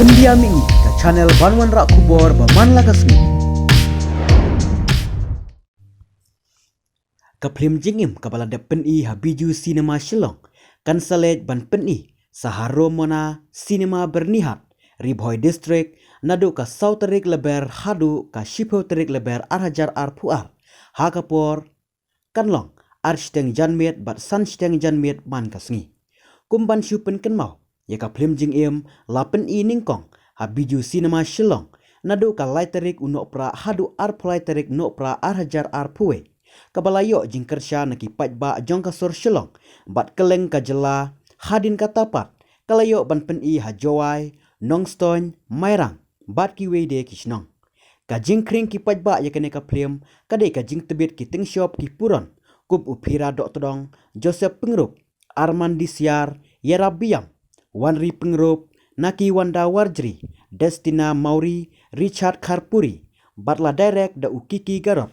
India Mingi ke channel Banwan Rak Kubor Baman Lagasni. Kaplim jingim kapala de peni habiju sinema Shillong kan salet ban peni saharo mona sinema bernihat Ribhoi district nadu ka sauterik leber hadu ka shipoterik leber arhajar arpuar hakapor kanlong arsteng janmet bat sansteng janmet man kasngi kumban shupen kenmau ya kaplim jingim lapen I ningkong habiju sinema Shillong nadu ka laiterik unok pra hadu arpulaiterik no pra arhajar arpuwe kabalayo jingkersha naki pajba jongkasor Shillong bat keleng kajela hadin katapat kalayo ban peni hajowai nongstoin mairang bat kiwe de kisnong ka jingkring ki pajba yakene ka plem kade ka jing tebit ki tingshop ki puron kup upira dok todong Joseph Pengrup Arman Disyar Yerabiam Wanri Pengrup Naki Wanda Warjri Destina Mauri Richard Karpuri batla direct da ukiki garot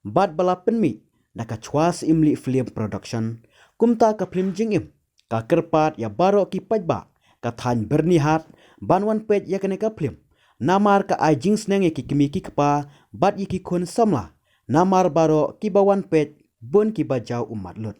bat bala penmi naka chwas imli film production kumta ka film jingim ka kerpat ya baro ki pajba ka than bernihat banwan pej ya kene ka film namar ka ai jing sneng ki kimi ki kpa bat yiki kun samla namar baro ki bawan pej bun ki bajau umat lut